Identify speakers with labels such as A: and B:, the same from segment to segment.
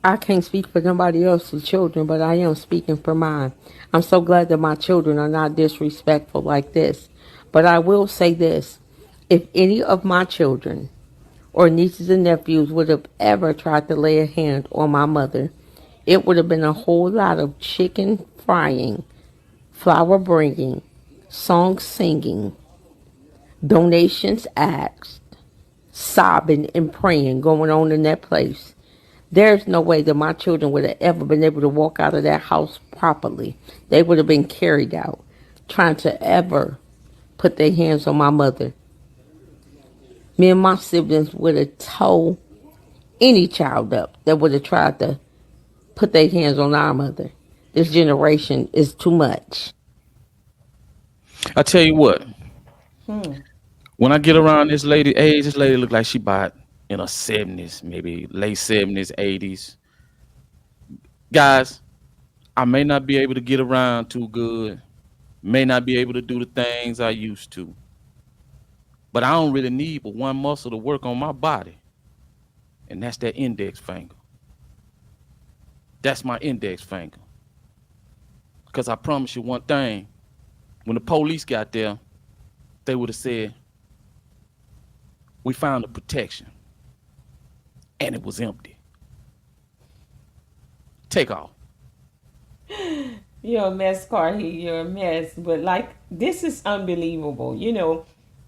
A: I can't speak for nobody else's children, but I am speaking for mine. I'm so glad that my children are not disrespectful like this. But I will say this. If any of my children or nieces and nephews would have ever tried to lay a hand on my mother, it would have been a whole lot of chicken frying, flower bringing, song singing, donations asked, sobbing and praying going on in that place. There's no way that my children would have ever been able to walk out of that house properly. They would have been carried out, trying to ever put their hands on my mother. Me and my siblings would have tore any child up that would have tried to put their hands on our mother. This generation is too much.
B: I tell you what,
C: Hmm.
B: when I get around this lady age, this lady look like she about in her 70s, maybe late 70s, 80s. Guys, I may not be able to get around too good, may not be able to do the things I used to, but I don't really need but one muscle to work on my body, and that's that index finger. That's my index finger. Because I promise you one thing, when the police got there, they would have said, we found the protection, and it was empty. Take off.
C: You're a mess, Carly. You're a mess. But like, this is unbelievable.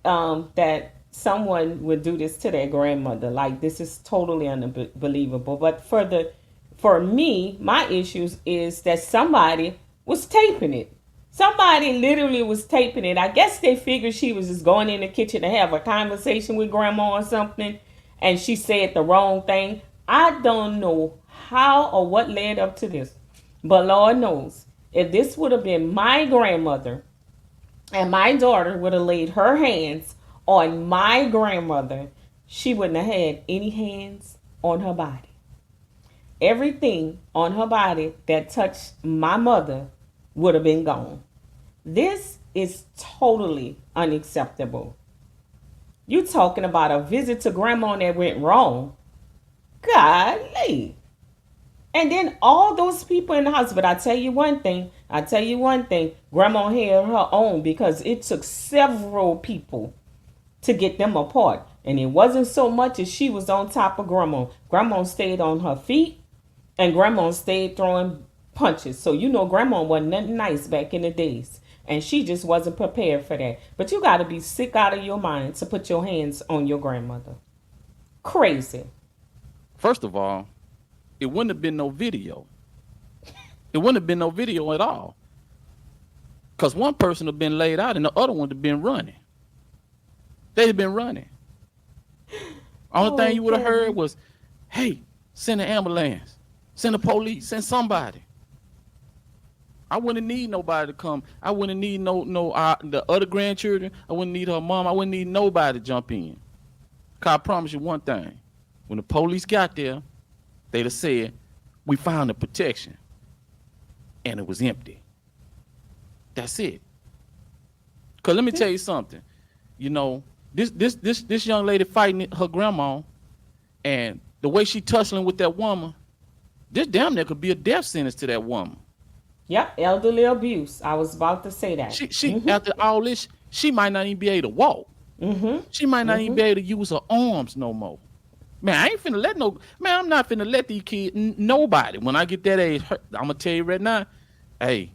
C: That someone would do this to their grandmother. Like, this is totally unbelievable. But for me, my issues is that somebody was taping it. Somebody literally was taping it. I guess they figured she was just going in the kitchen to have a conversation with grandma or something, and she said the wrong thing. I don't know how or what led up to this, but Lord knows, if this would have been my grandmother and my daughter would have laid her hands on my grandmother, she wouldn't have had any hands on her body. Everything on her body that touched my mother would have been gone. This is totally unacceptable. You talking about a visit to grandma that went wrong. Golly. And then all those people in the house. But I tell you one thing, grandma had her own because it took several people to get them apart. And it wasn't so much as she was on top of grandma. Grandma stayed on her feet and grandma stayed throwing punches. So grandma wasn't nothing nice back in the days. And she just wasn't prepared for that. But you gotta be sick out of your mind to put your hands on your grandmother. Crazy.
B: First of all, it wouldn't have been no video. It wouldn't have been no video at all. Because one person would have been laid out and the other one would have been running. They'd have been running. Only thing you would have heard was, hey, send an ambulance, send the police, send somebody. I wouldn't need nobody to come. I wouldn't need the other grandchildren. I wouldn't need her mom. I wouldn't need nobody to jump in. Cause I promise you one thing. When the police got there, they'd have said, we found the protection. And it was empty. That's it. Cause let me tell you something. This young lady fighting her grandma, and the way she tussling with that woman, this damn near could be a death sentence to that woman.
C: Yep, elderly abuse. I was about to say that.
B: She after all this, she might not even be able to walk. She might not even be able to use her arms no more. Man, I ain't finna let I'm not finna let these kids, nobody, when I get that age, I'm gonna tell you right now, hey,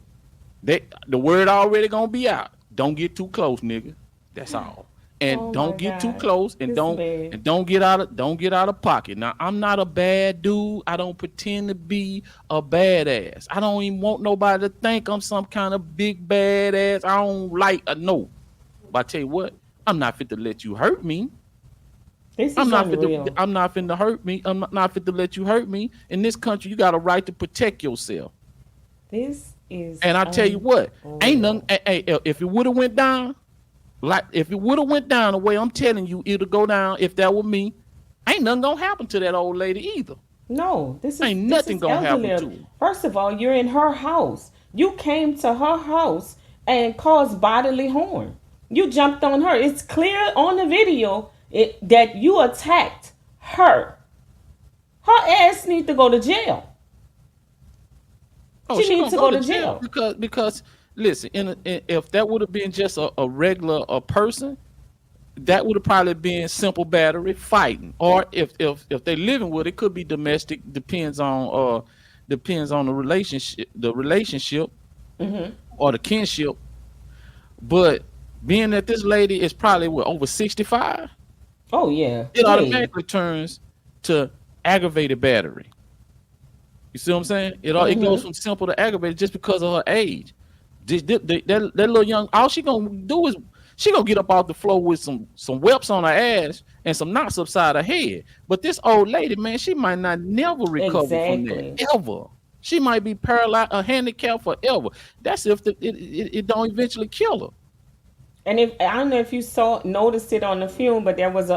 B: the word already gonna be out. Don't get too close, nigga. That's all. And don't get too close, and don't get out of pocket. Now, I'm not a bad dude. I don't pretend to be a badass. I don't even want nobody to think I'm some kind of big badass. I don't like no. But I tell you what, I'm not fit to let you hurt me. I'm not fit to hurt me. I'm not fit to let you hurt me. In this country, you got a right to protect yourself.
C: This is.
B: And I tell you what, ain't nothing. Hey, if it would have went down. Like, if it would have went down the way I'm telling you, it'll go down. If that were me, ain't nothing gonna happen to that old lady either.
C: No, this is
B: ain't nothing gonna happen to her.
C: First of all, you're in her house. You came to her house and caused bodily harm. You jumped on her. It's clear on the video that you attacked her. her ass need to go to jail.
B: Oh,
C: She
B: she
C: needs
B: gonna
C: to
B: go
C: go
B: to
C: to
B: jail
C: jail.
B: because listen, if that would have been just a regular person, that would have probably been simple battery fighting, or if they living with it, could be domestic. Depends on the relationship or the kinship. But being that this lady is probably over 65,
C: Oh yeah,
B: it
C: way.
B: automatically turns to aggravated battery. You see what I'm saying? It goes from simple to aggravated just because of her age. That little young, all she gonna do is she gonna get up off the floor with some whelps on her ass and some knots upside her head. But this old lady, man, she might not never recover from that
C: Exactly.
B: ever. She might be paralyzed or handicapped forever. That's if it don't eventually kill her.
C: And if I don't know if you saw noticed it on the film, but there was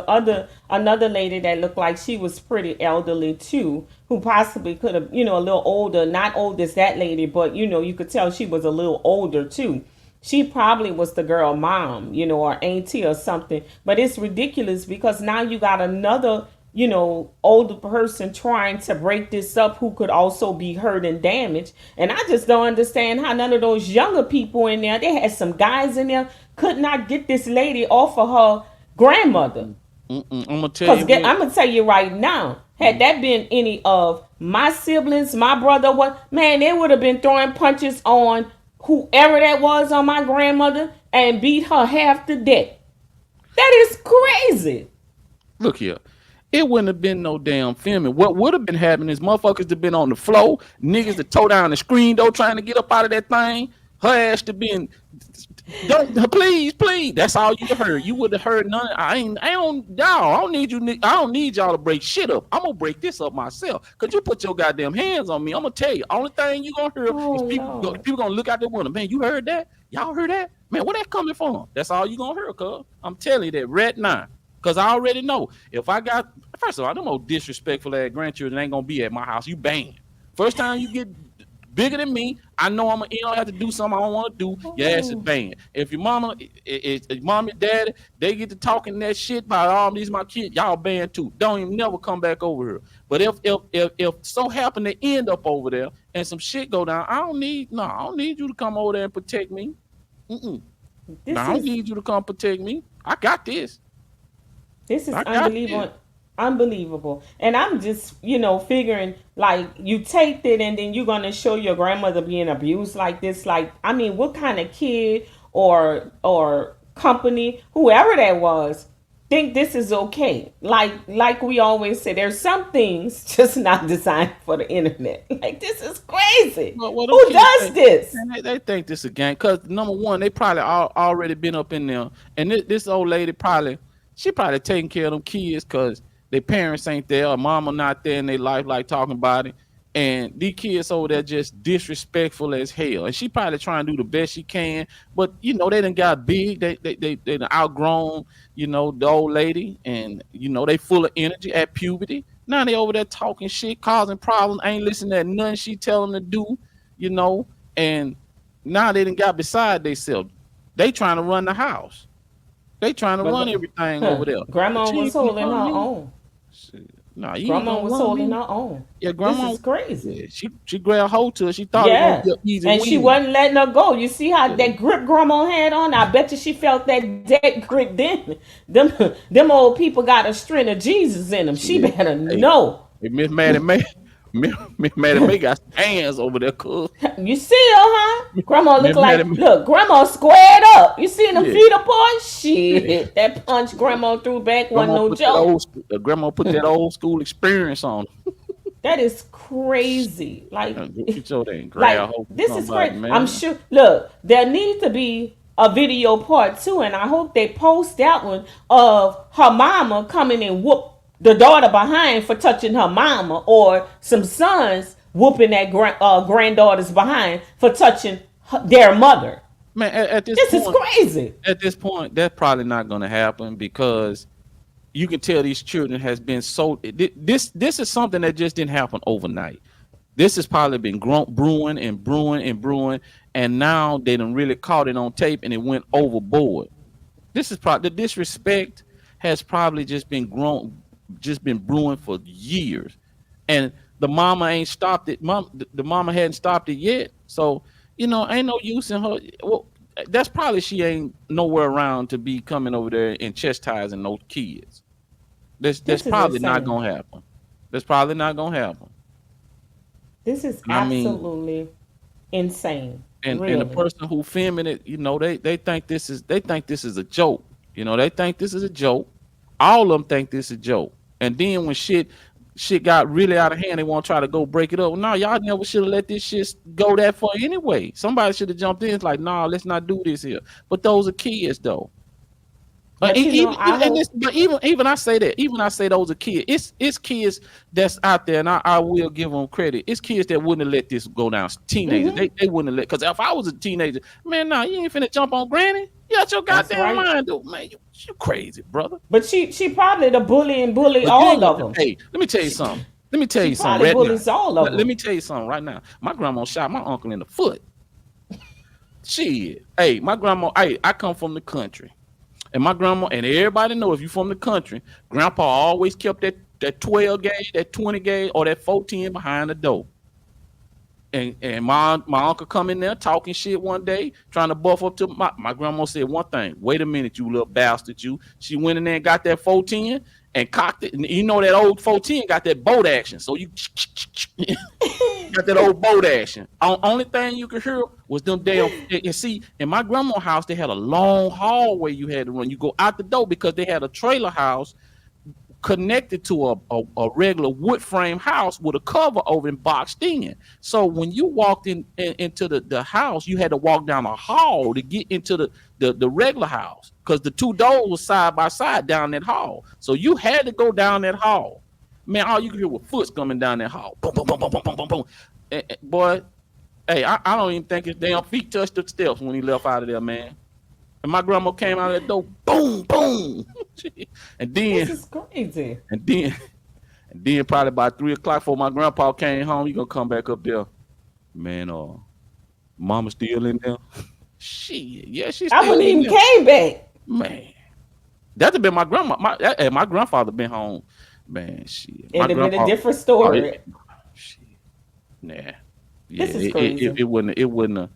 C: another lady that looked like she was pretty elderly too, who possibly could have, a little older, not old as that lady, but you could tell she was a little older too. She probably was the girl mom, or auntie or something. But it's ridiculous because now you got another, older person trying to break this up who could also be hurt and damaged. And I just don't understand how none of those younger people in there, they had some guys in there, could not get this lady off of her grandmother.
B: I'm gonna tell
C: Because
B: you what.
C: I'm going to tell you right now, had that been any of my siblings, my brother, what, man, they would have been throwing punches on whoever that was on my grandmother and beat her half to death. That is crazy.
B: Look here. It wouldn't have been no damn filming. What would have been happening is motherfuckers have been on the floor, niggas to toe down the screen door trying to get up out of that thing. Her ass to been, don't, please. That's all you heard. You would have heard none. I don't need you. I don't need y'all to break shit up. I'm gonna break this up myself. Cause you put your goddamn hands on me. I'm gonna tell you. Only thing you gonna hear
C: Oh
B: is
C: Lord.
B: people gonna look out the window. Man, you heard that? Y'all heard that? Man, where that coming from? That's all you gonna hear, cuz. I'm telling you that right now. Cause I already know if I got, first of all, them old disrespectful ass grandchildren ain't gonna be at my house. You banned. First time you get bigger than me, I know I'm gonna have to do something I don't want to do. Your ass is
C: Oh.
B: banned. If your mama, mom and daddy, they get to talking that shit about all these my kids, y'all banned too. Don't even never come back over here. But if so happen to end up over there and some shit go down, I don't need you to come over there and protect me. No,
C: This
B: I don't
C: is
B: need you to come protect me. I got this.
C: This is
B: I got this.
C: unbelievable. Unbelievable. And I'm just, figuring like you taped it and then you're going to show your grandmother being abused like this. Like, I mean, what kind of kid or company, whoever that was, think this is okay? Like we always say, there's some things just not designed for the internet. Like, this is crazy.
B: Well, them
C: Who
B: kids
C: does
B: think,
C: this?
B: man, they think this a game because number one, they probably already been up in there, and this old lady she probably taking care of them kids because their parents ain't there, or mama not there in their life, like talking about it, and these kids over there just disrespectful as hell, and she probably trying to do the best she can, but they done got big, they done outgrown, the old lady, and they full of energy at puberty. Now they over there talking shit, causing problems, ain't listening to nothing she tell them to do, you know, and now they done got beside themselves. They trying to run the house. They trying to
C: But
B: run everything over there. But
C: grandma
B: you
C: was
B: ain't gonna
C: holding her
B: run me.
C: own.
B: Shit. Nah, you ain't
C: Grandma
B: gonna
C: was
B: run
C: holding
B: me.
C: her own.
B: Yeah,
C: This
B: grandma.
C: is crazy.
B: Yeah, she grabbed hold to her. She thought it was gonna
C: Yeah.
B: be an easy
C: And she
B: win.
C: wasn't letting her go. You see how
B: Yeah,
C: that grip grandma had on? I bet you she felt that grip then. Them old people got a string of Jesus in them. She
B: shit.
C: better
B: Hey,
C: know.
B: Miss Maddie May, Miss Maddie May got some hands over there, cuz.
C: You see her, huh? Grandma
B: Miss
C: look
B: Maddie
C: like,
B: May,
C: look, grandma squared up. You see them
B: yeah,
C: feet apart?
B: yeah.
C: Shit. That punch grandma threw back wasn't no joke.
B: Grandma put that old school experience on.
C: That is crazy. Like,
B: She told her and grab
C: like
B: hold to
C: this is
B: somebody,
C: great. I'm
B: man.
C: sure. Look, there needs to be a video part two, and I hope they post that one of her mama coming and whoop the daughter behind for touching her mama, or some sons whooping that granddaughter's behind for touching their mother.
B: Man, at this
C: This is
B: point,
C: crazy.
B: that's probably not gonna happen because you can tell these children has been so this is something that just didn't happen overnight. This has probably been brewing and brewing and brewing, and now they done really caught it on tape and it went overboard. This is probably the disrespect has probably just been brewing for years. and the mama ain't stopped it. The mama hadn't stopped it yet. So ain't no use in her. Well, that's probably she ain't nowhere around to be coming over there and chastising those kids. That's
C: This is
B: probably not
C: insane.
B: gonna happen. That's probably not gonna happen.
C: This is
B: I mean,
C: absolutely insane.
B: and the
C: Really.
B: person who filming it, they think this is a joke. They think this is a joke. All of them think this is a joke. And then when shit got really out of hand, they want to try to go break it up. No, y'all never should have let this shit go that far anyway. Somebody should have jumped in. It's like, nah, let's not do this here. But those are kids though.
C: But I hope.
B: But even I say that, even I say those are kids. It's kids that's out there, and I will give them credit. It's kids that wouldn't have let this go down. Teenagers,
C: Hmm.
B: they wouldn't have let. Because if I was a teenager, man, nah, you ain't finna jump on Granny. You got your
C: That's
B: goddamn
C: right.
B: mind, dude, man. You crazy, brother.
C: But she probably the bully and bully
B: But you ain't
C: all of
B: gonna.
C: them.
B: Hey, let me tell you
C: She,
B: something. Let me tell
C: she
B: you something
C: probably
B: right now.
C: bullies all of
B: Let
C: them.
B: me tell you something right now. My grandma shot my uncle in the foot. Shit. Hey, my grandma. Hey, I come from the country. And my grandma and everybody know if you from the country, grandpa always kept that 12 gauge, that 20 gauge, or that 14 behind the door. And my uncle come in there talking shit one day, trying to buff up to my grandma said one thing. Wait a minute, you little bastard, you. She went in there and got that 14 and cocked it. And that old 14 got that boat action. So you got that old boat action. Only thing you could hear was them damn. And see, in my grandma's house, they had a long hallway you had to run. You go out the door because they had a trailer house connected to a regular wood frame house with a cover over and boxed in. So when you walked into the house, you had to walk down a hall to get into the regular house because the two doors were side by side down that hall. So you had to go down that hall. Man, all you could hear was foot coming down that hall. Boom, boom, boom, boom, boom, boom, boom, boom. Boy, hey, I don't even think his damn feet touched the steps when he left out of there, man. And my grandma came out of that door, boom, boom. and
C: This
B: then,
C: is crazy.
B: and then, and then probably by 3 o'clock before my grandpa came home, he gonna come back up there. Man, mama still in there? Shit, yeah, she's
C: I
B: still
C: wouldn't
B: in
C: even
B: there.
C: came back.
B: Man, that'd have been my grandma. My grandfather been home. Man, shit. My
C: It'd have been a
B: grandpa,
C: different
B: oh,
C: story.
B: shit. Nah. Yeah,
C: This is crazy.
B: it wouldn't have,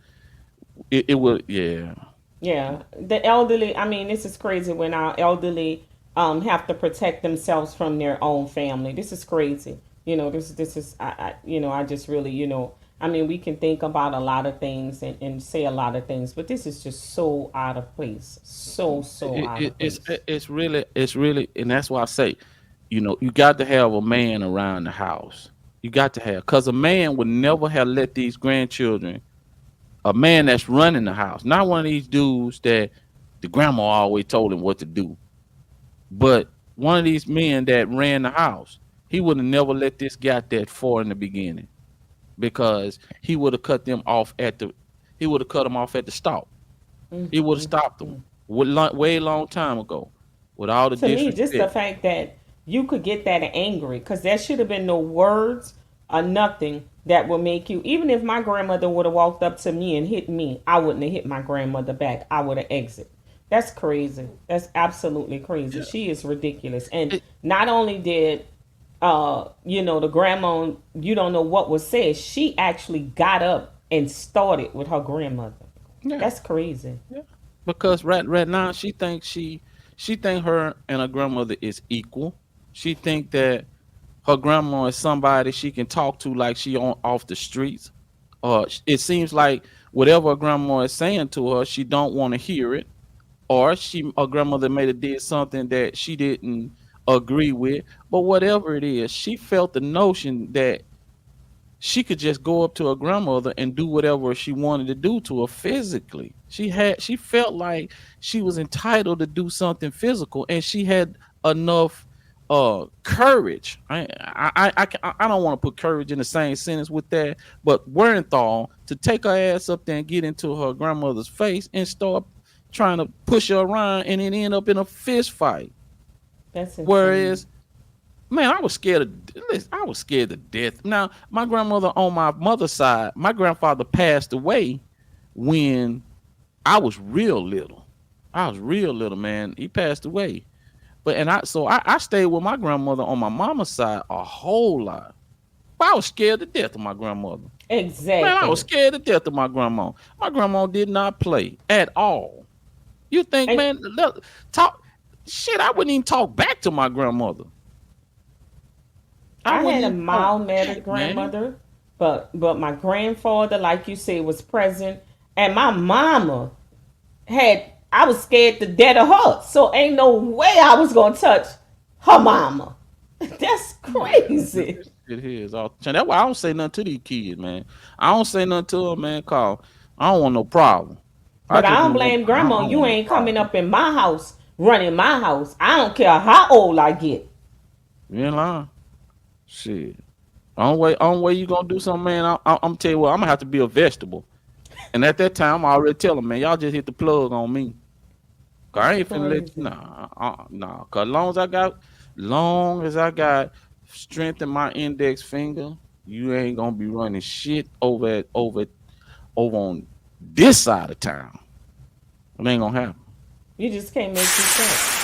B: it would, yeah.
C: Yeah, the elderly. I mean, this is crazy when our elderly have to protect themselves from their own family. This is crazy. This is I just really I mean, we can think about a lot of things and say a lot of things, but this is just so out of place. So
B: it,
C: out
B: it,
C: of
B: it's
C: place.
B: it's really, and that's why I say, you got to have a man around the house. You got to have, because a man would never have let these grandchildren, a man that's running the house, not one of these dudes that the grandma always told him what to do, but one of these men that ran the house. He would have never let this get that far in the beginning because he would have cut them off at the, he would have cut them off at the stop.
C: Mm,
B: He would have
C: mm,
B: stopped them
C: mm.
B: way long time ago with all the
C: To me, just the
B: disrespect.
C: fact that you could get that angry, because there should have been no words or nothing that would make you. Even if my grandmother would have walked up to me and hit me, I wouldn't have hit my grandmother back. I would have exited. That's crazy. That's absolutely crazy.
B: Yeah.
C: She is ridiculous. And
B: It,
C: not only did the grandma, you don't know what was said, she actually got up and started with her grandmother.
B: yeah,
C: That's crazy.
B: yeah. Because right now she think her and her grandmother is equal. She think that her grandma is somebody she can talk to like she on off the streets. It seems like whatever her grandma is saying to her, she don't want to hear it, or her grandmother may have did something that she didn't agree with. But whatever it is, she felt the notion that she could just go up to her grandmother and do whatever she wanted to do to her physically. She felt like she was entitled to do something physical, and she had enough courage. I don't want to put courage in the same sentence with that, but Werenthal to take her ass up there and get into her grandmother's face and start trying to push her around, and then end up in a fist fight.
C: That's insane.
B: Whereas, man, I was scared to death. Now, my grandmother on my mother's side, my grandfather passed away when I was real little. I was real little, man. He passed away. But and I so I stayed with my grandmother on my mama's side a whole lot. I was scared to death of my grandmother.
C: Exactly.
B: Man, I was scared to death of my grandma. My grandma did not play at all. You think,
C: And
B: man, talk shit, I wouldn't even talk back to my grandmother. I
C: I
B: wouldn't
C: had a
B: even talk
C: mild-mannered
B: back, man.
C: grandmother, but my grandfather, like you say, was present, and my mama had. I was scared to death of her, so ain't no way I was gonna touch her mama. That's crazy.
B: It is all the time. That's why I don't say nothing to these kids, man. I don't say nothing to them, man, cause I don't want no problem. I
C: But I
B: just
C: don't
B: don't want
C: blame
B: I
C: grandma.
B: don't
C: You
B: want no
C: ain't coming
B: problem.
C: up in my house, running my house. I don't care how old I get.
B: You ain't lying. Shit. Only way you gonna do something, man. I'm tell you what, I'm gonna have to be a vegetable. And at that time, I already tell them, man, y'all just hit the plug on me. Cause I
C: That's
B: ain't finna let you,
C: crazy.
B: nah. Cause long as I got strength in my index finger, you ain't gonna be running shit over on this side of town. It ain't gonna happen.
C: You just can't make me sense.